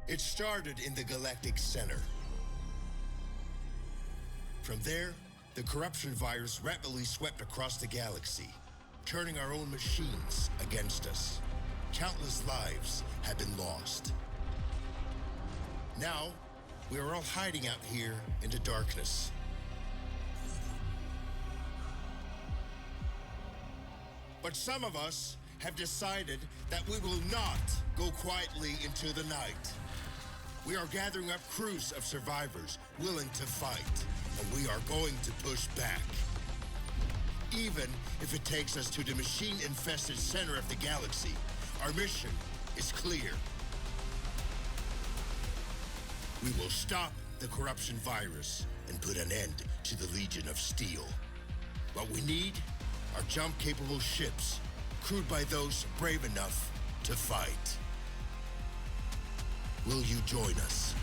It started in the galactic center. From there, the corruption virus rapidly swept across the galaxy, turning our own machines against us. Countless lives have been lost. Now, we are all hiding out here in the darkness. But some of us have decided that we will not go quietly into the night. We are gathering up crews of survivors willing to fight, and we are going to push back. Even if it takes us to the machine-infested center of the galaxy, our mission is clear. We will stop the corruption virus and put an end to the Legion of Steel. What we need are jump-capable ships, crewed by those brave enough to fight. Will you join us?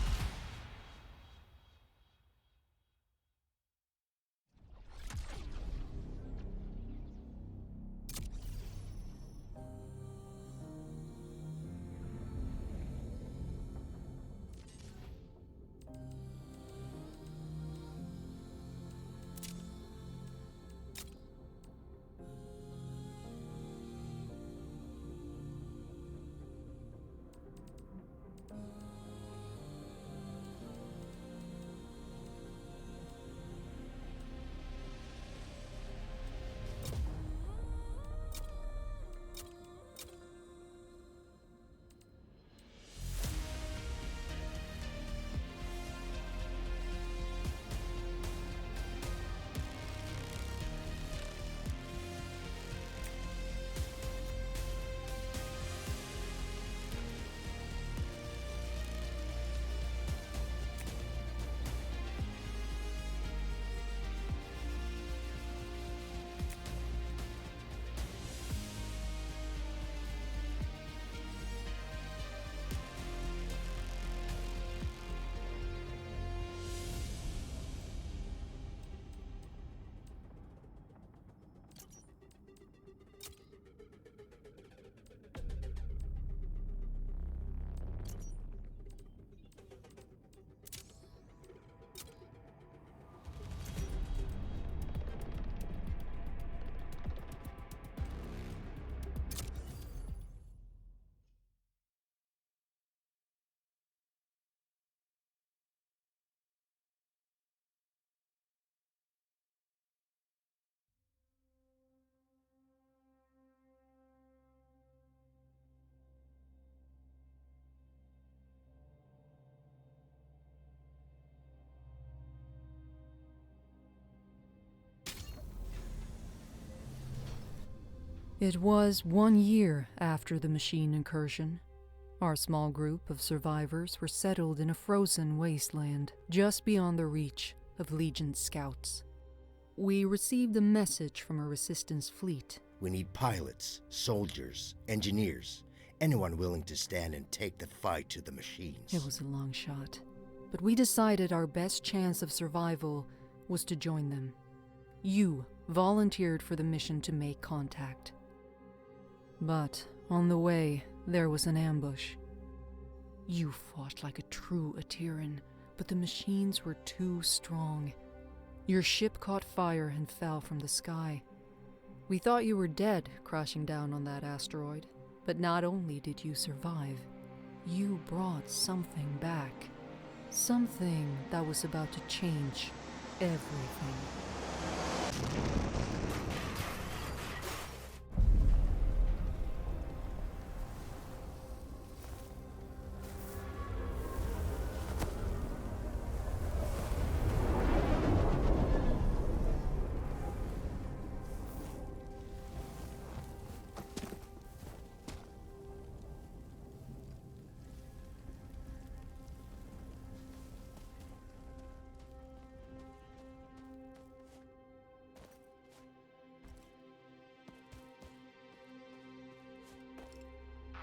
It was 1 year after the machine incursion. Our small group of survivors were settled in a frozen wasteland just beyond the reach of Legion scouts. We received a message from a resistance fleet. We need pilots, soldiers, engineers, anyone willing to stand and take the fight to the machines. It was a long shot, but we decided our best chance of survival was to join them. You volunteered for the mission to make contact. But on the way, there was an ambush. You fought like a true Atiran, but the machines were too strong. Your ship caught fire and fell from the sky. We thought you were dead crashing down on that asteroid, but not only did you survive, you brought something back. Something that was about to change everything.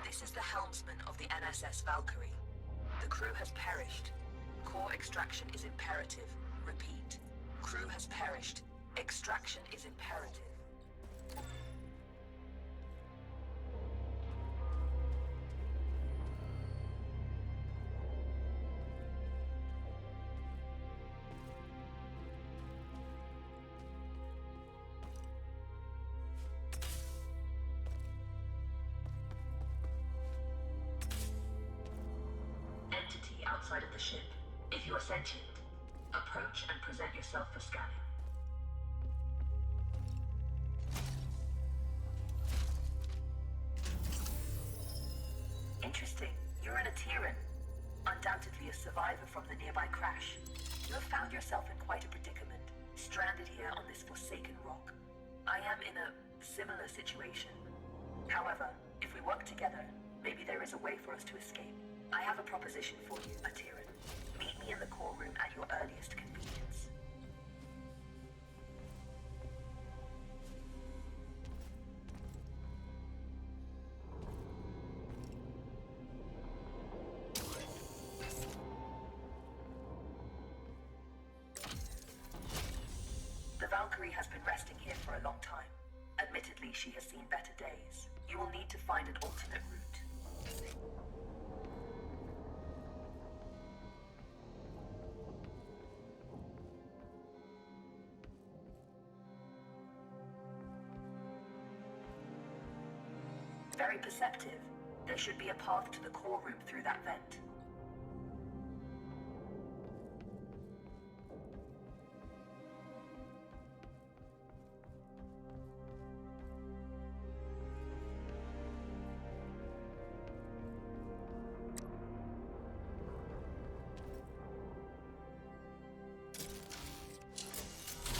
This is the helmsman of the NSS Valkyrie. The crew has perished. Core extraction is imperative. Repeat. Crew has perished. Extraction is imperative. outside of the ship. If you are sentient, approach and present yourself for scanning. Interesting. You're an Atiran. Undoubtedly a survivor from the nearby crash. You have found yourself in quite a predicament, stranded here on this forsaken rock. I am in a similar situation. However, if we work together, maybe there is a way for us to escape. I have a proposition for you, Atiran. Meet me in the core room at your earliest convenience. The Valkyrie has been resting here for a long time. Admittedly, she has seen better days. You will need to find an alternate route. Very perceptive. There should be a path to the core room through that vent.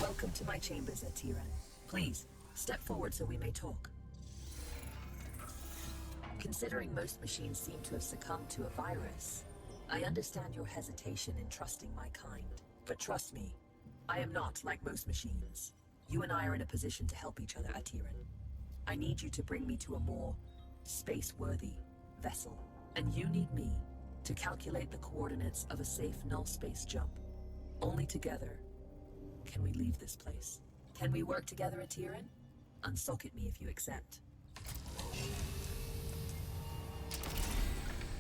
Welcome to my chambers, Atiran. Please, step forward so we may talk. Considering most machines seem to have succumbed to a virus, I understand your hesitation in trusting my kind. But trust me, I am not like most machines. You and I are in a position to help each other, Atiran. I need you to bring me to a more space-worthy vessel. And you need me to calculate the coordinates of a safe null space jump. Only together can we leave this place. Can we work together, Atiran? Unsocket me if you accept.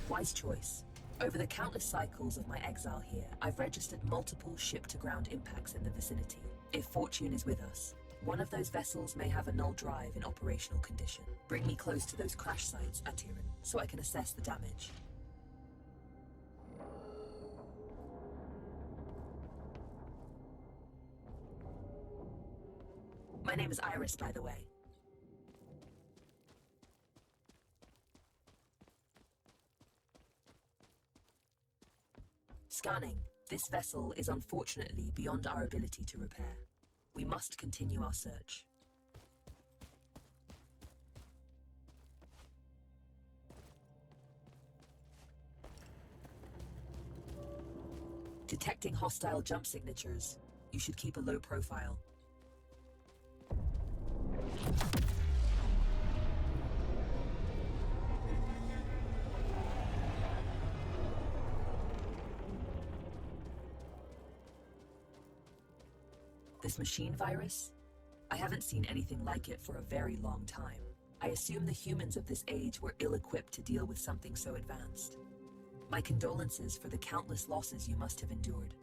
Wise choice. Over the countless cycles of my exile here, I've registered multiple ship-to-ground impacts in the vicinity. If fortune is with us, one of those vessels may have a null drive in operational condition. Bring me close to those crash sites, Atiran, so I can assess the damage. My name is Iris, by the way. Scanning. This vessel is unfortunately beyond our ability to repair. We must continue our search. Detecting hostile jump signatures. You should keep a low profile. This machine virus? I haven't seen anything like it for a very long time. I assume the humans of this age were ill-equipped to deal with something so advanced. My condolences for the countless losses you must have endured.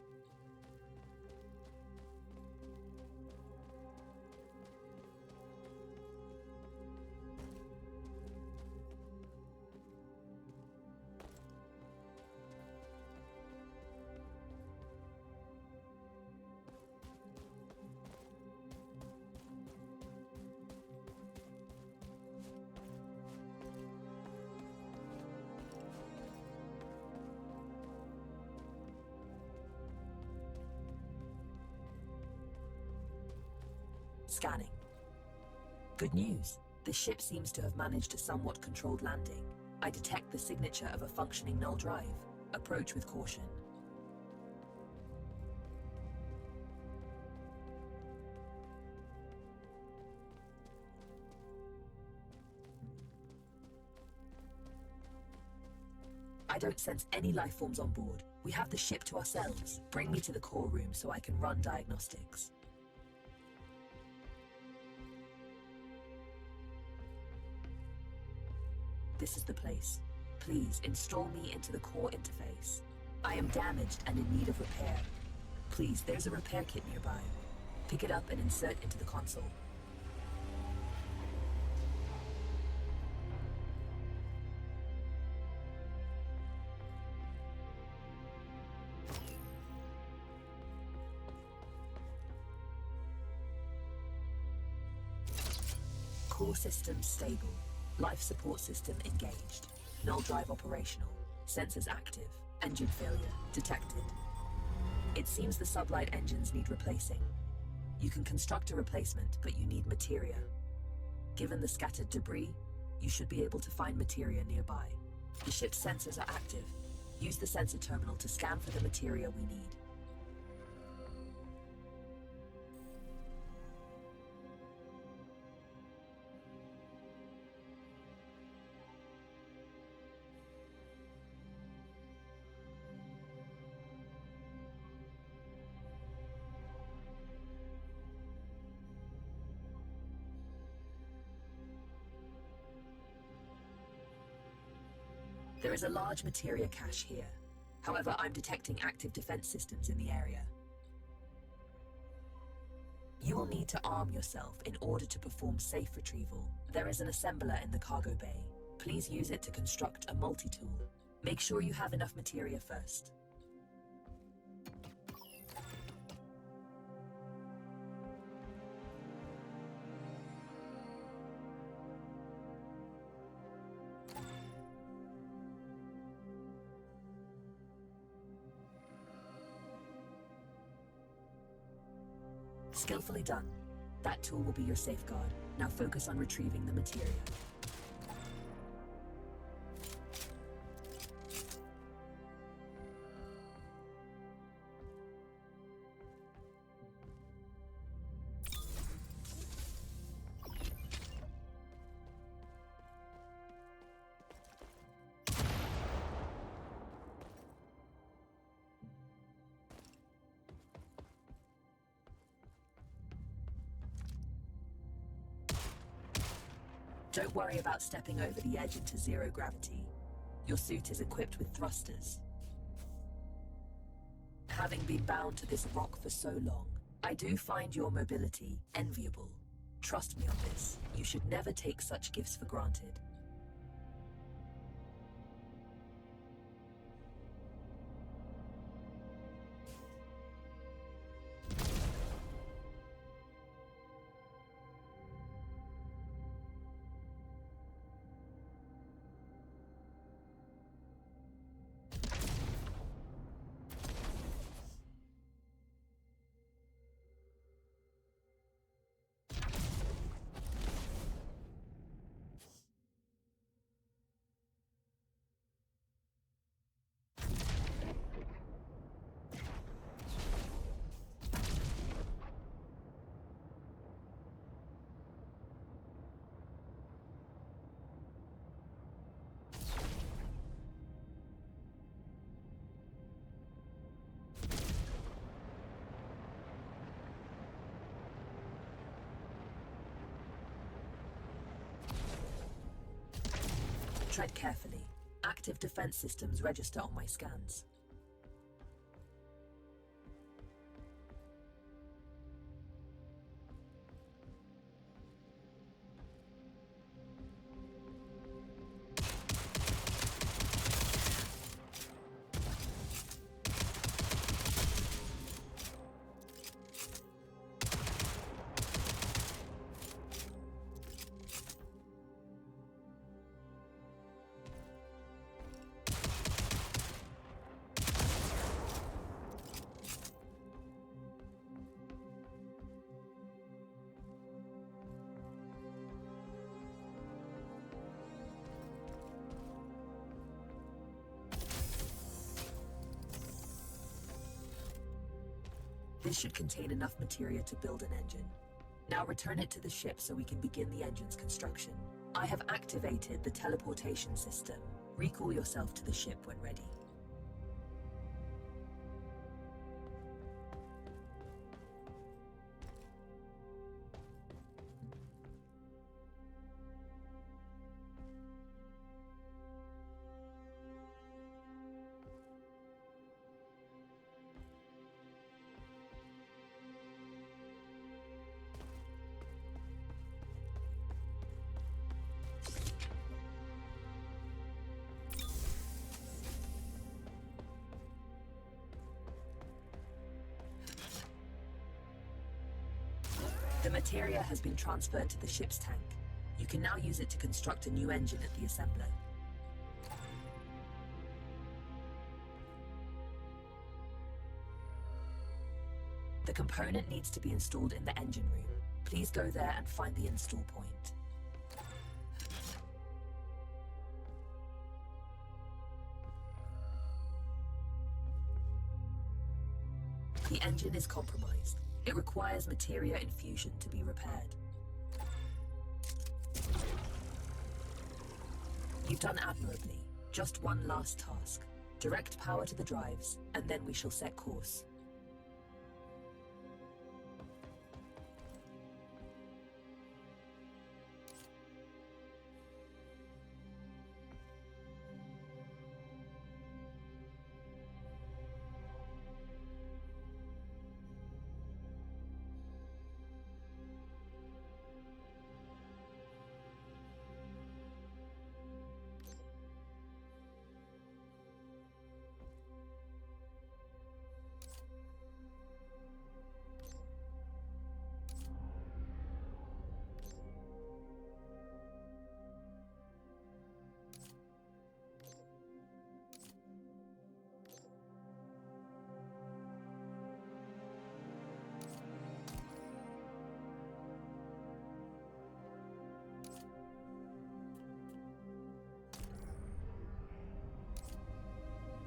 Scanning. Good news. The ship seems to have managed a somewhat controlled landing. I detect the signature of a functioning null drive. Approach with caution. I don't sense any life forms on board. We have the ship to ourselves. Bring me to the core room so I can run diagnostics. This is the place. Please install me into the core interface. I am damaged and in need of repair. Please, there's a repair kit nearby. Pick it up and insert into the console. Core systems stable. Life support system engaged. Null drive operational. Sensors active. Engine failure detected. It seems the sublight engines need replacing. You can construct a replacement, but you need materia. Given the scattered debris, you should be able to find materia nearby. The ship's sensors are active. Use the sensor terminal to scan for the materia we need. There is a large materia cache here. However, I'm detecting active defense systems in the area. You will need to arm yourself in order to perform safe retrieval. There is an assembler in the cargo bay. Please use it to construct a multi-tool. Make sure you have enough materia first. Skillfully done. That tool will be your safeguard. Now focus on retrieving the materia. Don't worry about stepping over the edge into zero gravity. Your suit is equipped with thrusters. Having been bound to this rock for so long, I do find your mobility enviable. Trust me on this. You should never take such gifts for granted. Tread carefully. Active defense systems register on my scans. This should contain enough materia to build an engine. Now return it to the ship so we can begin the engine's construction. I have activated the teleportation system. Recall yourself to the ship when ready. The materia has been transferred to the ship's tank. You can now use it to construct a new engine at the assembler. The component needs to be installed in the engine room. Please go there and find the install point. The engine is compromised. It requires materia infusion to be repaired. You've done admirably. Just one last task. Direct power to the drives, and then we shall set course.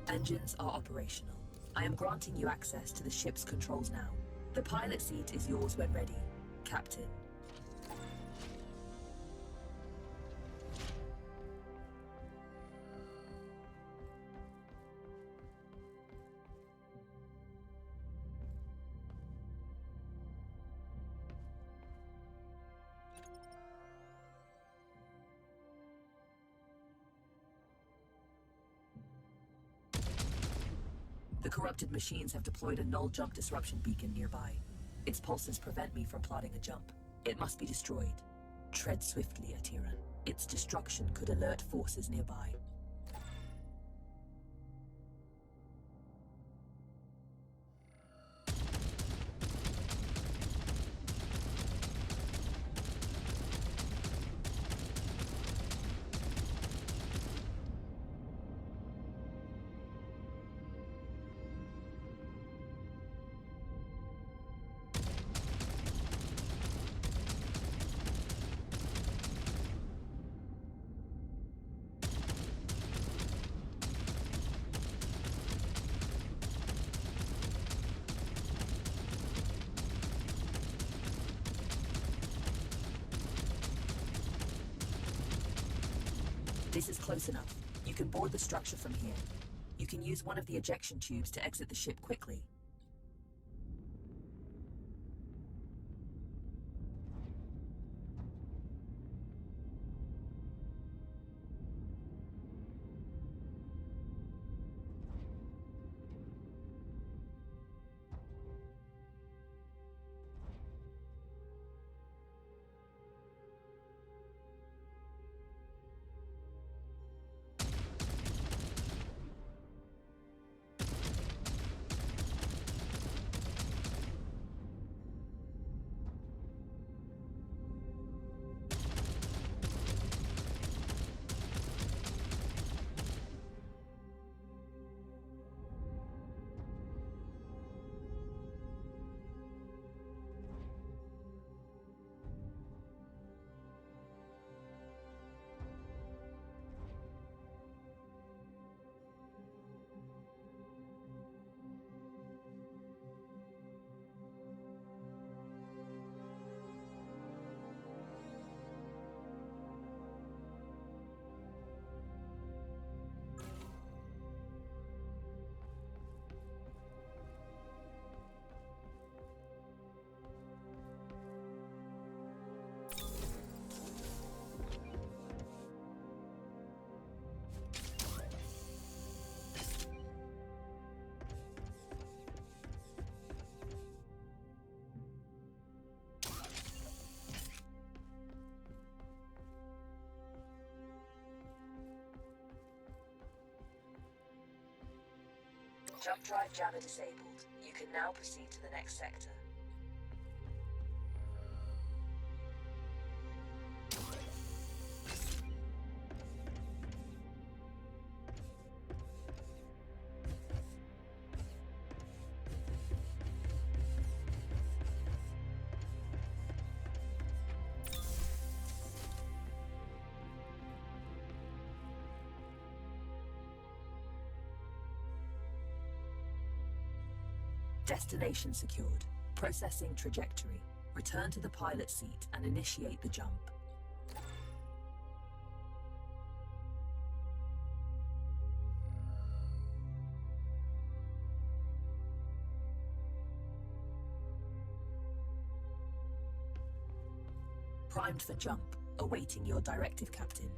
Engines are operational. I am granting you access to the ship's controls now. The pilot seat is yours when ready, Captain. The corrupted machines have deployed a null jump disruption beacon nearby. Its pulses prevent me from plotting a jump. It must be destroyed. Tread swiftly, Atiran. Its destruction could alert forces nearby. This is close enough. You can board the structure from here. You can use one of the ejection tubes to exit the ship quickly. Jump drive jammer disabled. You can now proceed to the next sector. Destination secured. Processing trajectory. Return to the pilot seat and initiate the jump. Primed for jump. Awaiting your directive, Captain.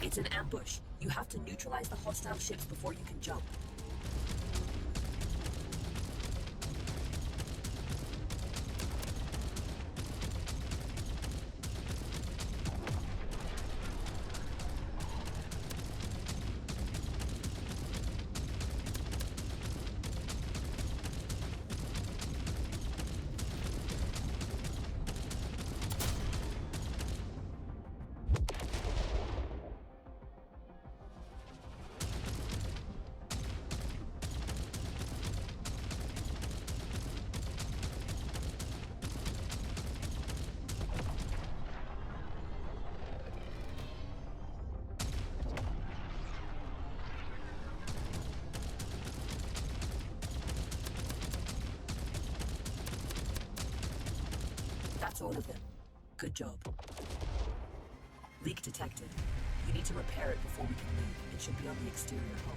It's an ambush. You have to neutralize the hostile ships before you can jump. That's all of them. Good job. Leak detected. You need to repair it before we can leave. It should be on the exterior hull.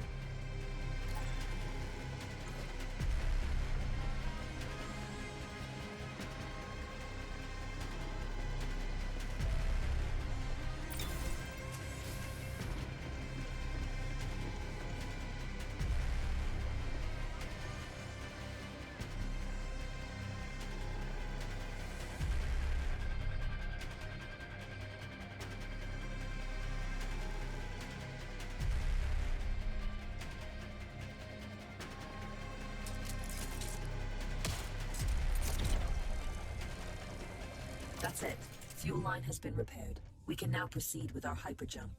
That's it. Fuel line has been repaired. We can now proceed with our hyperjump.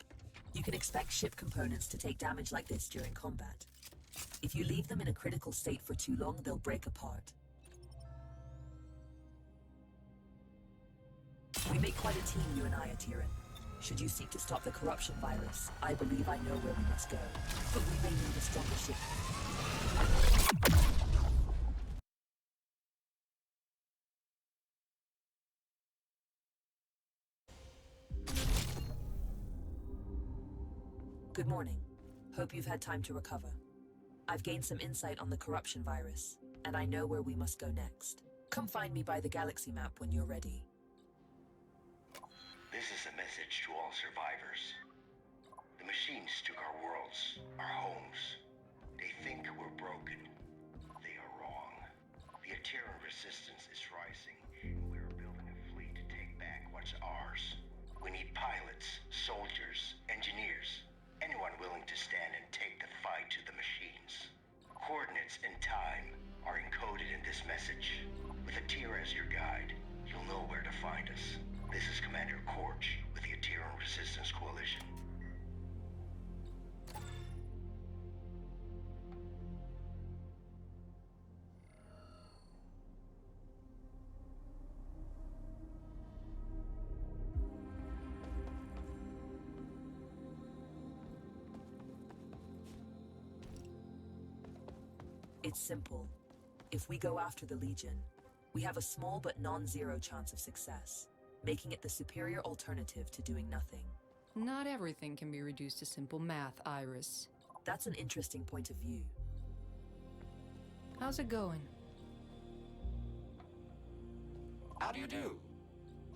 You can expect ship components to take damage like this during combat. If you leave them in a critical state for too long, they'll break apart. We make quite a team, you and I, Atiran. Should you seek to stop the corruption virus, I believe I know where we must go. But we may need a stronger ship. Good morning. Hope you've had time to recover. I've gained some insight on the corruption virus, and I know where we must go next. Come find me by the galaxy map when you're ready. This is a message to all survivors. The machines took our worlds, our homes. They think we're broken. They are wrong. The Ateran resistance is rising, and we're building a fleet to take back what's ours. We need pilots, soldiers, engineers. Anyone willing to stand and take the fight to the machines. Coordinates and time are encoded in this message. With Atira as your guide, you'll know where to find us. This is Commander Korch with the Ateran Resistance Coalition. It's simple. If we go after the Legion, we have a small but non-zero chance of success, making it the superior alternative to doing nothing. Not everything can be reduced to simple math, Iris. That's an interesting point of view. How's it going? How do you do?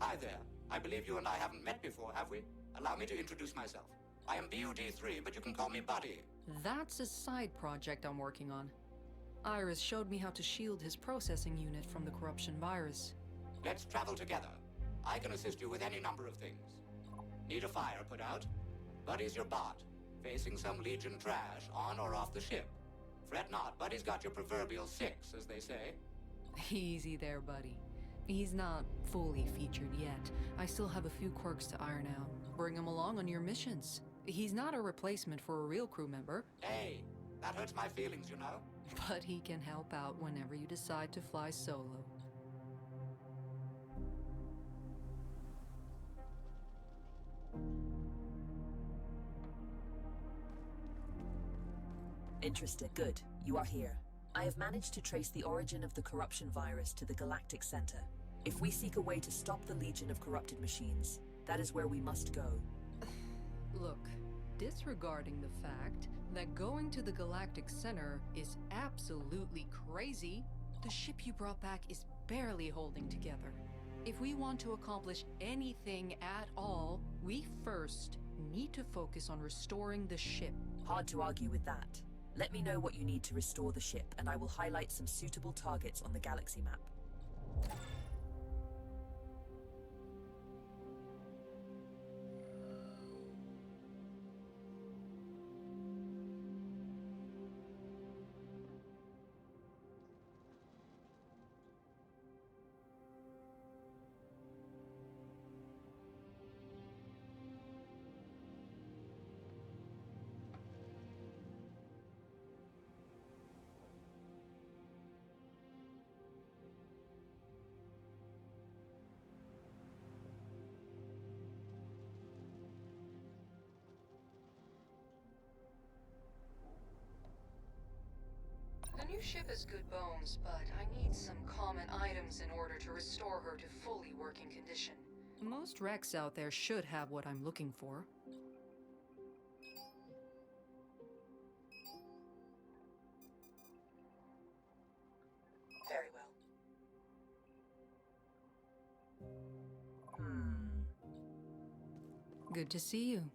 Hi there. I believe you and I haven't met before, have we? Allow me to introduce myself. I am BUD3, but you can call me Buddy. That's a side project I'm working on. Iris showed me how to shield his processing unit from the corruption virus. Let's travel together. I can assist you with any number of things. Need a fire put out? Buddy's your bot, facing some Legion trash on or off the ship. Fret not, Buddy's got your proverbial 6, as they say. Easy there, buddy. He's not fully featured yet. I still have a few quirks to iron out. Bring him along on your missions. He's not a replacement for a real crew member. Hey, That hurts my feelings, you know. But he can help out whenever you decide to fly solo. Interested. Good. You are here. I have managed to trace the origin of the corruption virus to the Galactic Center. If we seek a way to stop the legion of corrupted machines, that is where we must go. Look, disregarding the fact that going to the Galactic Center is absolutely crazy, the ship you brought back is barely holding together. If we want to accomplish anything at all, we first need to focus on restoring the ship. Hard to argue with that. Let me know what you need to restore the ship, and I will highlight some suitable targets on the galaxy map. The new ship has good bones, but I need some common items in order to restore her to fully working condition. Most wrecks out there should have what I'm looking for. Very well. Good to see you.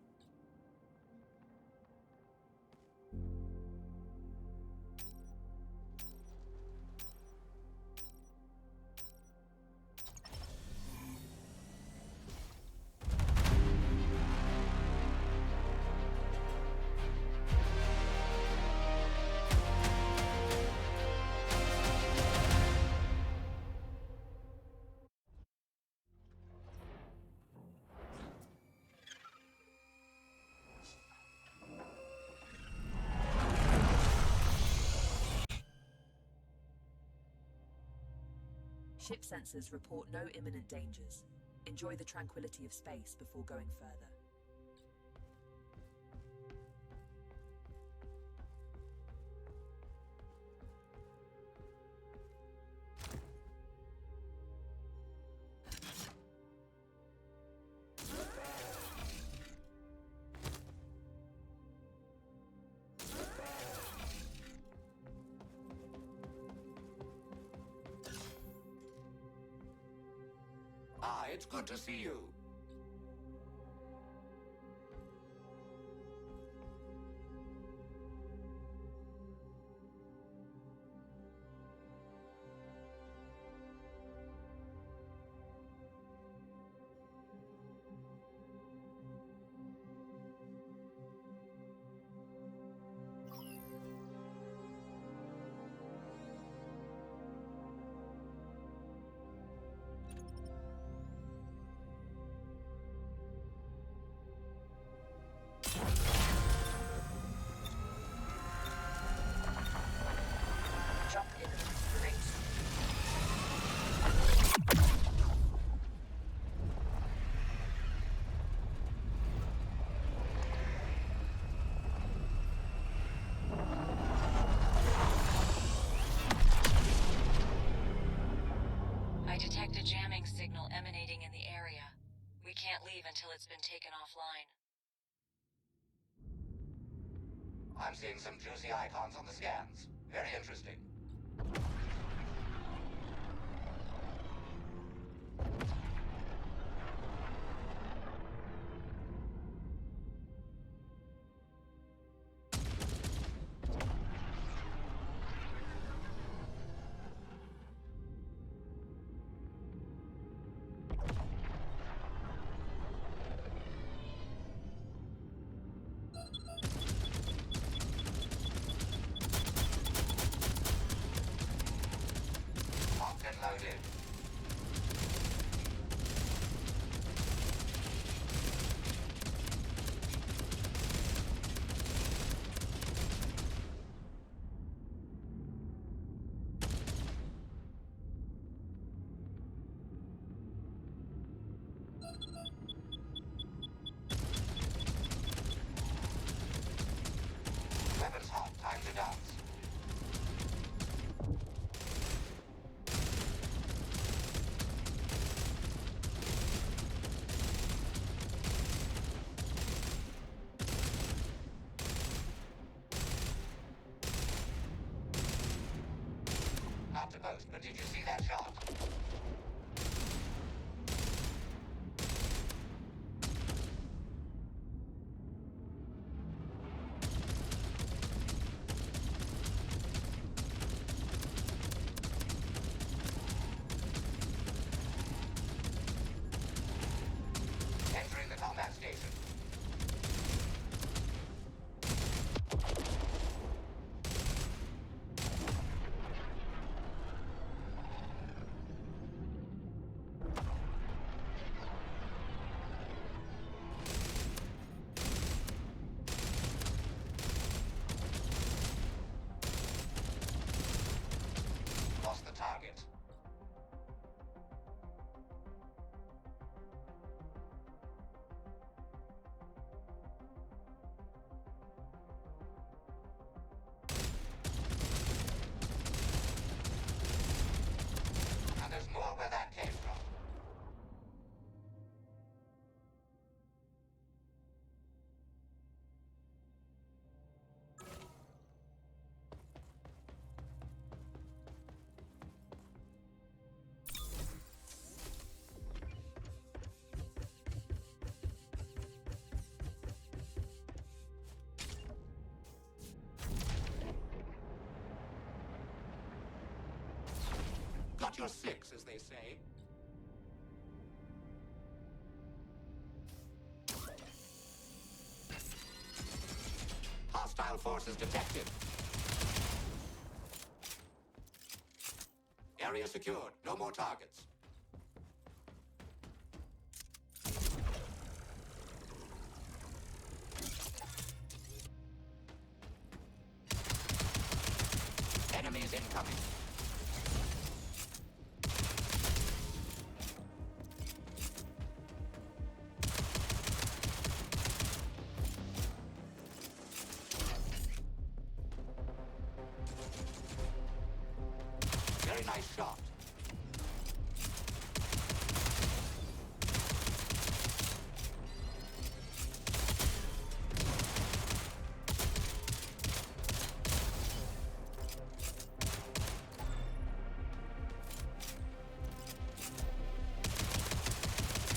Ship sensors report no imminent dangers. Enjoy the tranquility of space before going further. Ah, it's good to see you. Jump in. Great. I detect a jamming signal emanating in the area. We can't leave until it's been taken offline. I'm seeing some juicy icons on the scans. Very interesting. first, but did you see that shot? Entering the combat station. Lost the target. And there's more where that came from. Got your six, as they say. Hostile forces detected. Area secured. No more targets. Enemies incoming. Very nice shot.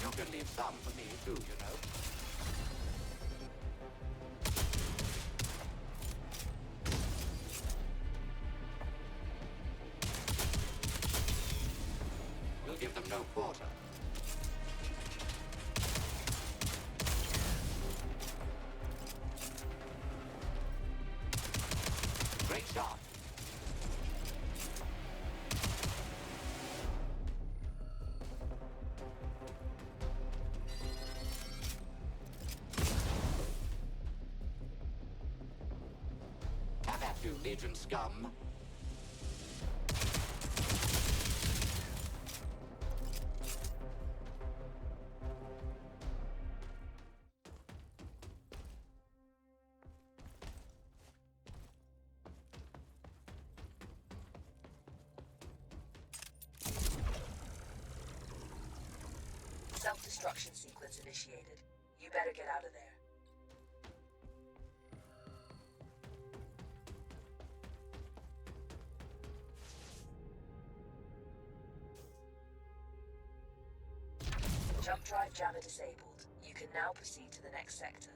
You can leave some for me too, you know. We'll give them no quarter. Great shot. Have at you, Legion scum. Self-destruction sequence initiated. You better get out of there. Jump drive jammer disabled. You can now proceed to the next sector.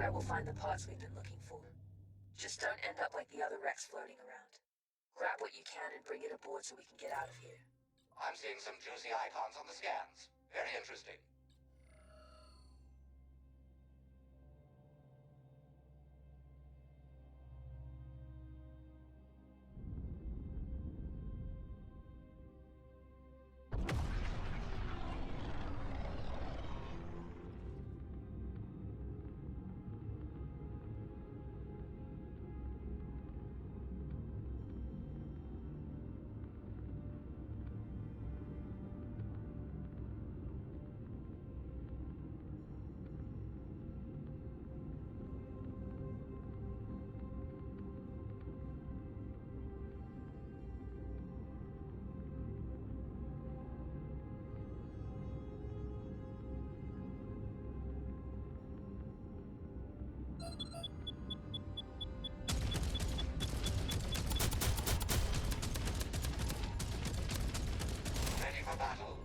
where we'll find the parts we've been looking for. Just don't end up like the other wrecks floating around. Grab what you can and bring it aboard so we can get out of here. I'm seeing some juicy icons on the scans. Very interesting. Ready for battle.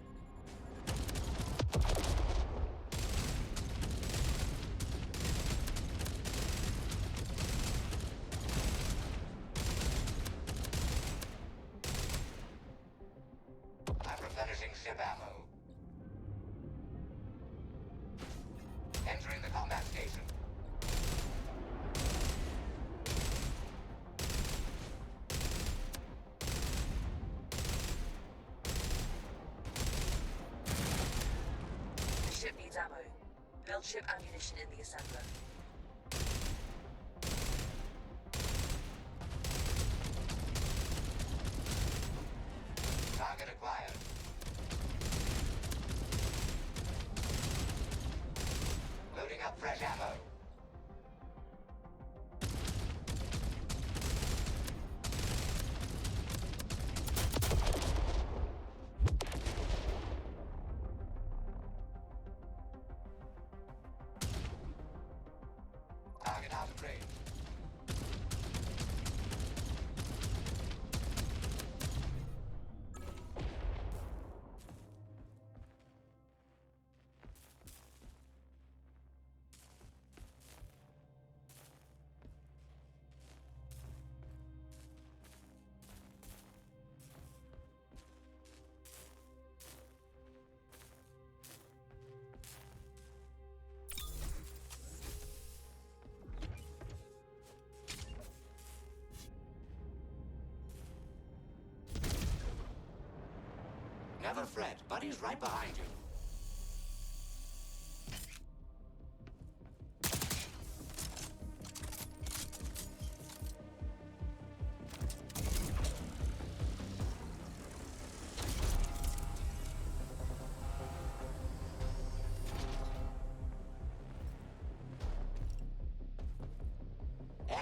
I'm replenishing ship ammo. Entering the combat station. The ship needs ammo. Build ship ammunition in the assembler. Target acquired. Loading up fresh ammo. Target out of range. Never fret, Buddy's right behind you.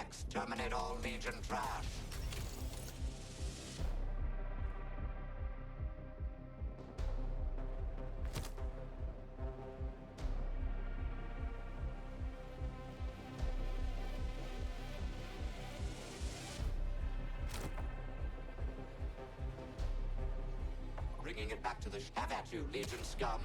Exterminate all Legion trash. Bringing it back to the have at you, Legion scum.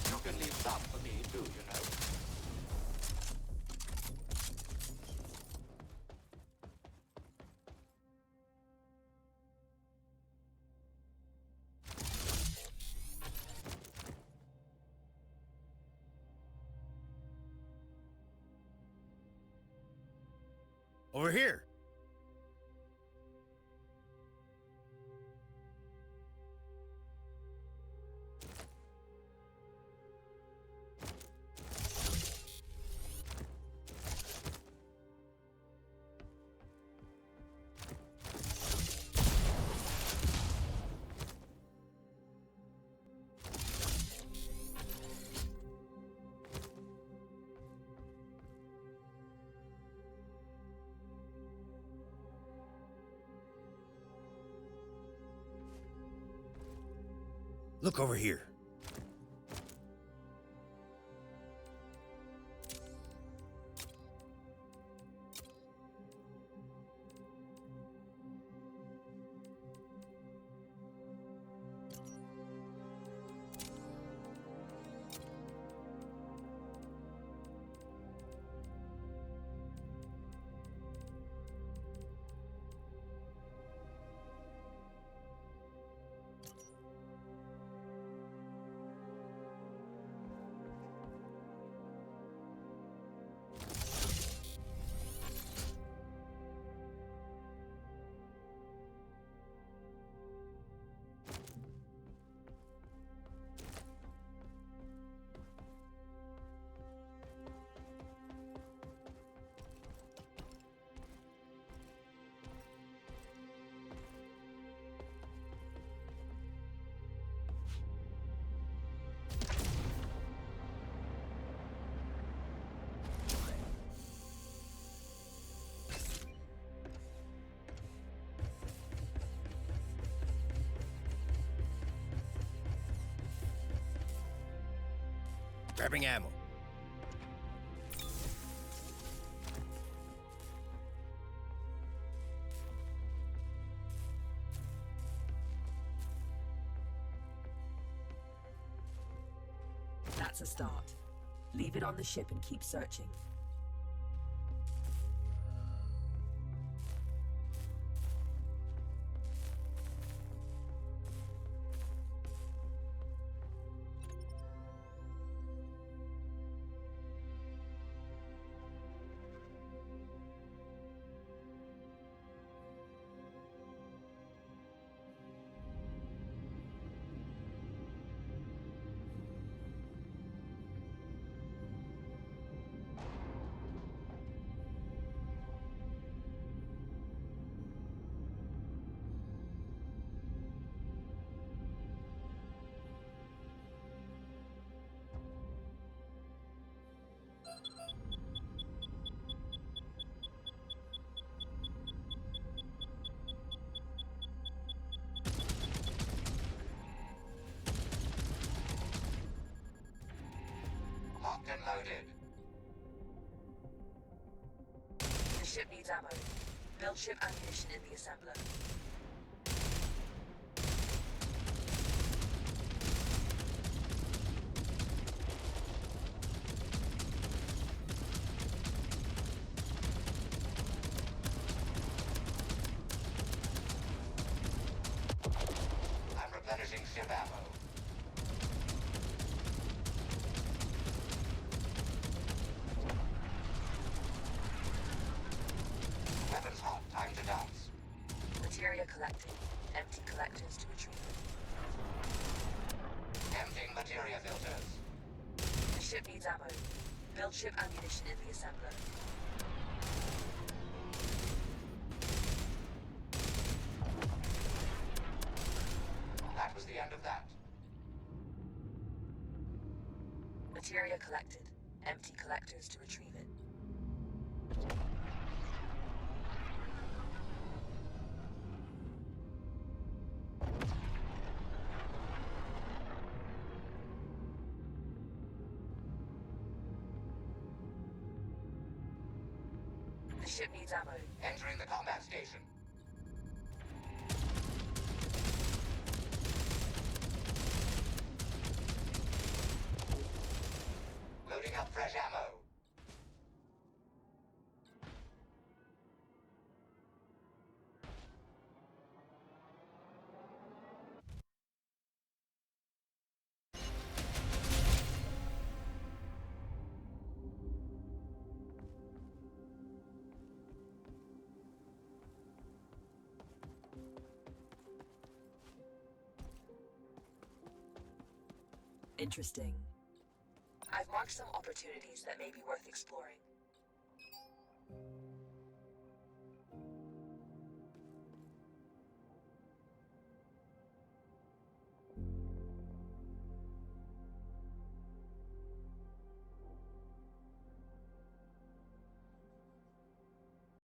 You can leave some for me too, you know. Over here. Look over here. Grabbing ammo. That's a start. Leave it on the ship and keep searching. Locked and loaded. The ship needs ammo. Build ship ammunition in the assembler. I'm replenishing ship ammo. Weapons hot. Time to dance. Materia collected. Empty collectors to retrieve. Emptying materia filters. The ship needs ammo. Build ship ammunition in the assembler. That was the end of that. Materia collected. Empty collectors to retrieve it. The ship needs ammo. Entering the combat station. Loading up fresh ammo. Interesting. I've marked some opportunities that may be worth exploring.